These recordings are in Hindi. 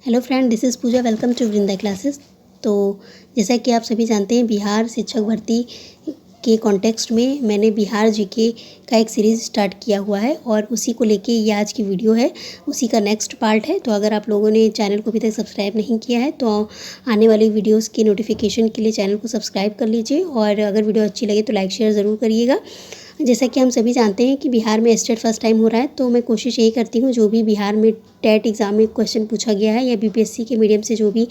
Hello friend, this is Pooja. Welcome to Vrinda classes. तो जैसा कि आप सभी जानते हैं, बिहार शिक्षक भर्ती के कॉन्टेक्स्ट में मैंने बिहार जीके का एक सीरीज़ स्टार्ट किया हुआ है और उसी को लेके ये आज की वीडियो है, उसी का नेक्स्ट पार्ट है। तो अगर आप लोगों ने चैनल को अभी तक सब्सक्राइब नहीं किया है तो आने वाली वीडियोस की नोटिफिकेशन के लिए चैनल को सब्सक्राइब कर लीजिए और अगर वीडियो अच्छी लगे तो लाइक शेयर ज़रूर करिएगा। जैसा कि हम सभी जानते हैं कि बिहार में स्टेट फर्स्ट टाइम हो रहा है, तो मैं कोशिश यही करती हूँ जो भी बिहार में टेट एग्ज़ाम में क्वेश्चन पूछा गया है या बीपीएससी के मीडियम से जो भी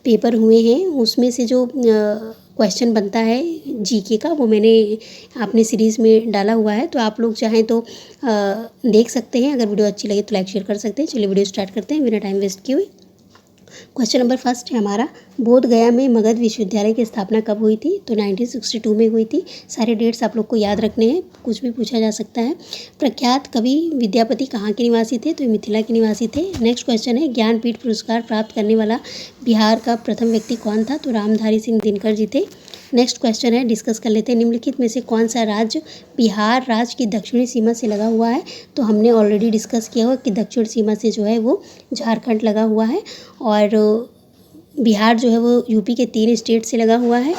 पेपर हुए हैं उसमें से जो क्वेश्चन बनता है जीके का, वो मैंने अपने सीरीज़ में डाला हुआ है। तो आप लोग चाहें तो देख सकते हैं। अगर वीडियो अच्छी लगे तो लाइक शेयर कर सकते हैं। चलिए वीडियो स्टार्ट करते हैं बिना टाइम वेस्ट किए हुए। क्वेश्चन नंबर फर्स्ट है हमारा, बोध गया में मगध विश्वविद्यालय की स्थापना कब हुई थी? तो 1962 में हुई थी। सारे डेट्स आप लोग को याद रखने हैं, कुछ भी पूछा जा सकता है। प्रख्यात कवि विद्यापति कहाँ के निवासी थे? तो मिथिला के निवासी थे। नेक्स्ट क्वेश्चन है, ज्ञानपीठ पुरस्कार प्राप्त करने वाला बिहार का प्रथम व्यक्ति कौन था? तो रामधारी सिंह दिनकर जी थे। नेक्स्ट क्वेश्चन है, डिस्कस कर लेते हैं, निम्नलिखित में से कौन सा राज्य बिहार राज्य की दक्षिणी सीमा से लगा हुआ है? तो हमने ऑलरेडी डिस्कस किया हुआ कि दक्षिण सीमा से जो है वो झारखंड लगा हुआ है और बिहार जो है वो यूपी के 3 स्टेट से लगा हुआ है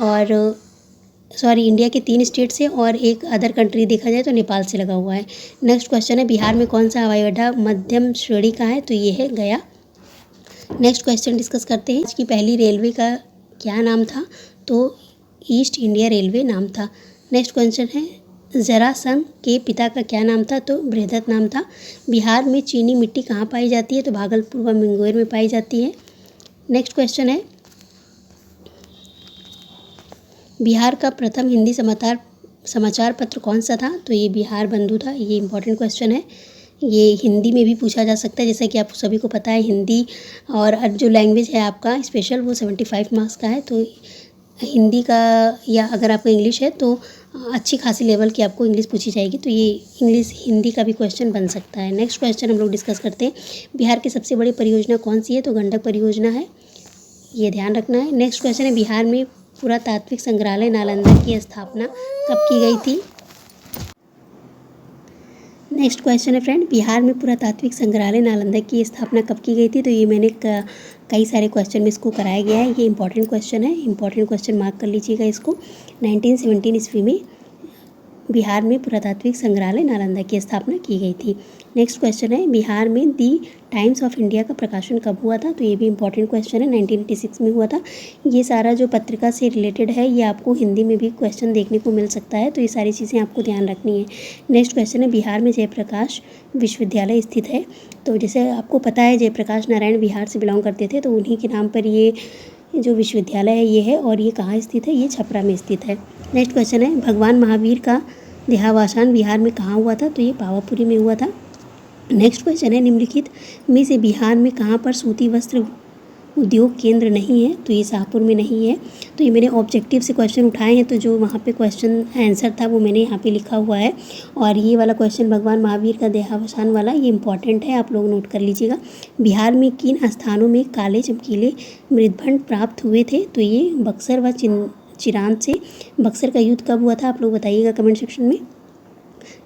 और इंडिया के 3 स्टेट से और एक अदर कंट्री देखा जाए तो नेपाल से लगा हुआ है। नेक्स्ट क्वेश्चन है, बिहार में कौन सा हवाई अड्डा मध्यम श्रेणी का है? तो ये है गया। नेक्स्ट क्वेश्चन डिस्कस करते हैं, इसकी पहली रेलवे का क्या नाम था? तो ईस्ट इंडिया रेलवे नाम था। नेक्स्ट क्वेश्चन है, जरासंध के पिता का क्या नाम था? तो बृहदत्त नाम था। बिहार में चीनी मिट्टी कहाँ पाई जाती है? तो भागलपुर व मुंगेर में पाई जाती है। नेक्स्ट क्वेश्चन है, बिहार का प्रथम हिंदी समाचार पत्र कौन सा था? तो ये बिहार बंधु था। ये इंपॉर्टेंट क्वेश्चन है, ये हिंदी में भी पूछा जा सकता है। जैसा कि आप सभी को पता है, हिंदी और जो लैंग्वेज है आपका स्पेशल वो 75 मार्क्स का है। तो हिंदी का या अगर आपको इंग्लिश है तो अच्छी खासी लेवल की आपको इंग्लिश पूछी जाएगी, तो ये इंग्लिश हिंदी का भी क्वेश्चन बन सकता है। नेक्स्ट क्वेश्चन हम लोग डिस्कस करते हैं, बिहार की सबसे बड़ी परियोजना कौन सी है? तो गंडक परियोजना है, ये ध्यान रखना है। नेक्स्ट क्वेश्चन है, बिहार में पुरातात्विक संग्रहालय नालंदा की स्थापना कब की गई थी? नेक्स्ट क्वेश्चन है फ्रेंड, बिहार में पुरातात्विक संग्रहालय नालंदा की स्थापना कब की गई थी? तो ये मैंने कई सारे क्वेश्चन में इसको कराया गया है। ये इंपॉर्टेंट क्वेश्चन है, इंपॉर्टेंट क्वेश्चन मार्क कर लीजिएगा इसको। 1917 ईस्वी में बिहार में पुरातात्विक संग्रहालय नालंदा की स्थापना की गई थी। नेक्स्ट क्वेश्चन है, बिहार में दी टाइम्स ऑफ इंडिया का प्रकाशन कब हुआ था? तो ये भी इंपॉर्टेंट क्वेश्चन है, 1986 में हुआ था। ये सारा जो पत्रिका से रिलेटेड है ये आपको हिंदी में भी क्वेश्चन देखने को मिल सकता है, तो ये सारी चीज़ें आपको ध्यान रखनी है। नेक्स्ट क्वेश्चन है, बिहार में जयप्रकाश विश्वविद्यालय स्थित है? तो जैसे आपको पता है जयप्रकाश नारायण बिहार से बिलोंग करते थे, तो उन्हीं के नाम पर ये जो विश्वविद्यालय है ये है और ये कहाँ स्थित है? ये छपरा में स्थित है। नेक्स्ट क्वेश्चन है, भगवान महावीर का देहावसान बिहार में कहाँ हुआ था? तो ये पावापुरी में हुआ था। नेक्स्ट क्वेश्चन है, निम्नलिखित में से बिहार में कहाँ पर सूती वस्त्र उद्योग केंद्र नहीं है? तो ये शाहपुर में नहीं है। तो ये मैंने ऑब्जेक्टिव से क्वेश्चन उठाए हैं, तो जो वहाँ पे क्वेश्चन आंसर था वो मैंने यहाँ पे लिखा हुआ है। और ये वाला क्वेश्चन भगवान महावीर का देहावसान वाला ये इंपॉर्टेंट है, आप लोग नोट कर लीजिएगा। बिहार में किन स्थानों में काले चमकीले मृदभंड प्राप्त हुए थे? तो ये बक्सर व चिरांद से। बक्सर का युद्ध कब हुआ था? आप लोग बताइएगा कमेंट सेक्शन में।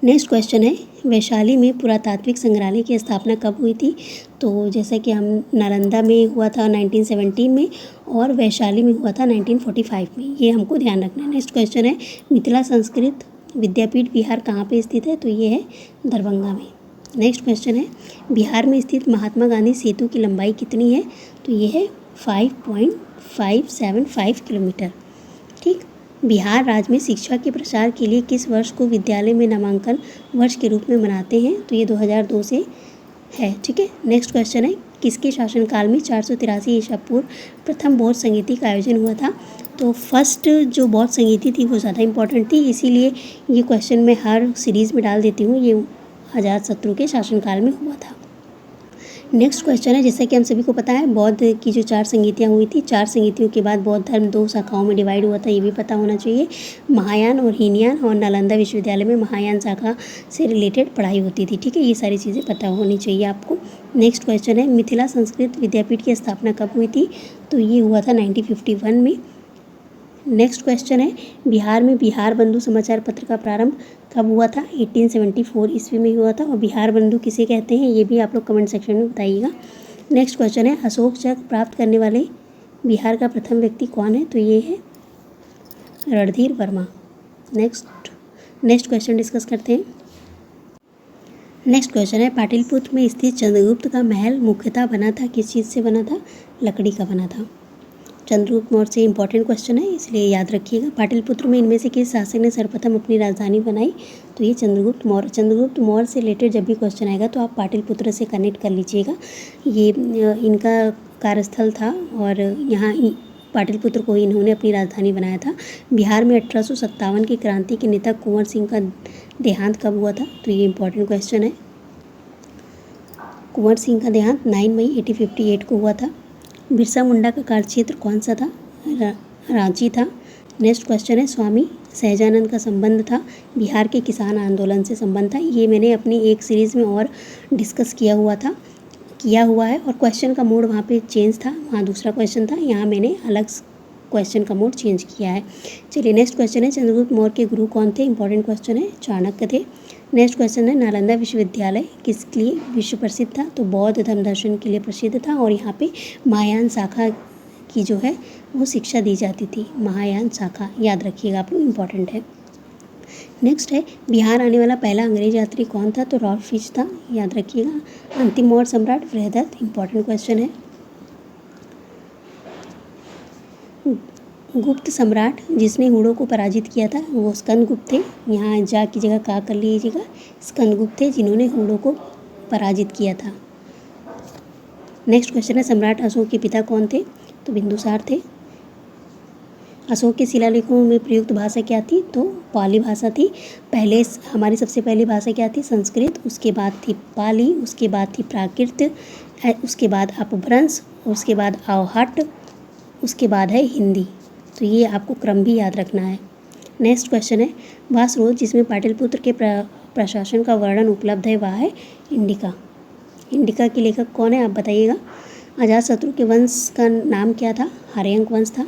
नेक्स्ट क्वेश्चन है, वैशाली में पुरातात्विक संग्रहालय की स्थापना कब हुई थी? तो जैसा कि हम नालंदा में हुआ था 1917 में और वैशाली में हुआ था 1945 में, ये हमको ध्यान रखना है। नेक्स्ट क्वेश्चन है, मिथिला संस्कृत विद्यापीठ बिहार कहाँ पे स्थित है? तो ये है दरभंगा में। नेक्स्ट क्वेश्चन है, बिहार में स्थित महात्मा गांधी सेतु की लंबाई कितनी है? तो ये है 5.575 किलोमीटर। ठीक। बिहार राज्य में शिक्षा के प्रसार के लिए किस वर्ष को विद्यालय में नामांकन वर्ष के रूप में मनाते हैं? तो ये 2002 से है। ठीक है। नेक्स्ट क्वेश्चन है, किसके शासनकाल में 483 ईसा पूर्व प्रथम बौद्ध संगीति का आयोजन हुआ था? तो फर्स्ट जो बौद्ध संगीति थी वो ज़्यादा इंपॉर्टेंट थी, इसीलिए ये क्वेश्चन मैं हर सीरीज़ में डाल देती हूँ। ये अजातशत्रु के शासनकाल में हुआ था। नेक्स्ट क्वेश्चन है, जैसा कि हम सभी को पता है बौद्ध की जो 4 संगीतियाँ हुई थी, 4 संगीतियों के बाद बौद्ध धर्म 2 शाखाओं में डिवाइड हुआ था, ये भी पता होना चाहिए। महायान और हीनयान, और नालंदा विश्वविद्यालय में महायान शाखा से रिलेटेड पढ़ाई होती थी। ठीक है, ये सारी चीज़ें पता होनी चाहिए आपको। नेक्स्ट क्वेश्चन है, मिथिला संस्कृत विद्यापीठ की स्थापना कब हुई थी? तो ये हुआ था 1951 में। नेक्स्ट क्वेश्चन है, बिहार में बिहार बंधु समाचार पत्र का प्रारंभ कब हुआ था? 1874 ईस्वी में हुआ था। और बिहार बंधु किसे कहते हैं ये भी आप लोग कमेंट सेक्शन में बताइएगा। नेक्स्ट क्वेश्चन है अशोक चक्र प्राप्त करने वाले बिहार का प्रथम व्यक्ति कौन है? तो ये है Randhir Verma. Next question discuss करते हैं। नेक्स्ट क्वेश्चन है पाटलिपुत्र में स्थित चंद्रगुप्त का महल मुख्यतः बना था किस चीज़ से बना था? लकड़ी का बना था। चंद्रगुप्त मौर्य से इंपॉर्टेंट क्वेश्चन है, इसलिए याद रखिएगा। पाटलिपुत्र में इनमें से किस शासक ने सर्वप्रथम अपनी राजधानी बनाई? तो ये चंद्रगुप्त मौर्य। चंद्रगुप्त मौर्य से रिलेटेड जब भी क्वेश्चन आएगा तो आप पाटलिपुत्र से कनेक्ट कर लीजिएगा। ये इनका कार्यस्थल था और यहाँ पाटलिपुत्र को इन्होंने अपनी राजधानी बनाया था। बिहार में 1857 की क्रांति के नेता कुंवर सिंह का देहांत कब हुआ था? तो ये इंपॉर्टेंट क्वेश्चन है। कुंवर सिंह का देहांत 9 मई 1858 को हुआ था। बिरसा मुंडा का कार्यक्षेत्र कौन सा था? रांची था। नेक्स्ट क्वेश्चन है स्वामी सहजानंद का संबंध था बिहार के किसान आंदोलन से संबंध था। ये मैंने अपनी एक सीरीज़ में और डिस्कस किया हुआ है और क्वेश्चन का मोड वहाँ पे चेंज था, वहाँ दूसरा क्वेश्चन था, यहाँ मैंने अलग क्वेश्चन का मोड चेंज किया है। चलिए नेक्स्ट क्वेश्चन है चंद्रगुप्त मौर्य के गुरु कौन थे? इंपॉर्टेंट क्वेश्चन है, चाणक्य थे। नेक्स्ट क्वेश्चन है नालंदा विश्वविद्यालय किसके लिए विश्व प्रसिद्ध था? तो बौद्ध धर्म दर्शन के लिए प्रसिद्ध था और यहाँ पे महायान शाखा की जो है वो शिक्षा दी जाती थी। महायान शाखा याद रखिएगा आप लोग, इम्पॉर्टेंट है। नेक्स्ट है बिहार आने वाला पहला अंग्रेज यात्री कौन था? तो रॉल्फ फिच था, याद रखिएगा। अंतिम मौर्य सम्राट बृहदत्त, इंपॉर्टेंट क्वेश्चन है। गुप्त सम्राट जिसने हुड़ों को पराजित किया था वो स्कंदगुप्त थे। यहाँ जा की जगह का कर लीजिएगा, स्कंदगुप्त थे जिन्होंने हुड़ों को पराजित किया था। नेक्स्ट क्वेश्चन है सम्राट अशोक के पिता कौन थे? तो बिंदुसार थे। अशोक के शिलालेखों में प्रयुक्त भाषा क्या थी? तो पाली भाषा थी। पहले हमारी सबसे पहली भाषा क्या थी? संस्कृत, उसके बाद थी पाली, उसके बाद थी प्राकृत, उसके बाद अपभ्रंश, उसके बाद आवहट, उसके बाद है हिंदी। तो ये आपको क्रम भी याद रखना है। नेक्स्ट क्वेश्चन है वह स्रोत जिसमें पाटलिपुत्र के प्रशासन का वर्णन उपलब्ध है वह है इंडिका। इंडिका के लेखक कौन है आप बताइएगा। अजातशत्रु के वंश का नाम क्या था? हर्यंक वंश था।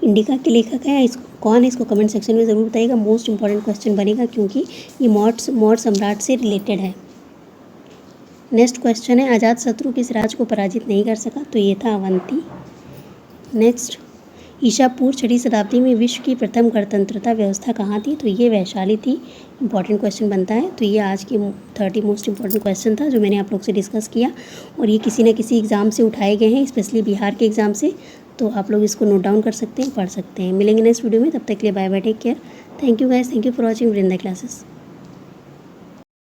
इंडिका के लेखक है कौन है? इसको कमेंट सेक्शन में ज़रूर बताइएगा। मोस्ट इंपॉर्टेंट क्वेश्चन बनेगा क्योंकि ये मौर्य सम्राट से रिलेटेड है। नेक्स्ट क्वेश्चन है अजातशत्रु किस राज्य को पराजित नहीं कर सका? तो ये था अवंती। नेक्स्ट ईसा पूर्व 6वीं शताब्दी में विश्व की प्रथम गणतंत्रता व्यवस्था कहाँ थी? तो ये वैशाली थी। इंपॉर्टेंट क्वेश्चन बनता है। तो ये आज के 30 मोस्ट इंपॉर्टेंट क्वेश्चन था जो मैंने आप लोग से डिस्कस किया और ये किसी न किसी एग्ज़ाम से उठाए गए हैं, स्पेशली बिहार के एग्ज़ाम से। तो आप लोग इसको नोट डाउन कर सकते हैं, पढ़ सकते हैं। मिलेंगे नेक्स्ट वीडियो में, तब तक के लिए bye bye, take care. Thank you guys, thank you for watching Vrinda classes.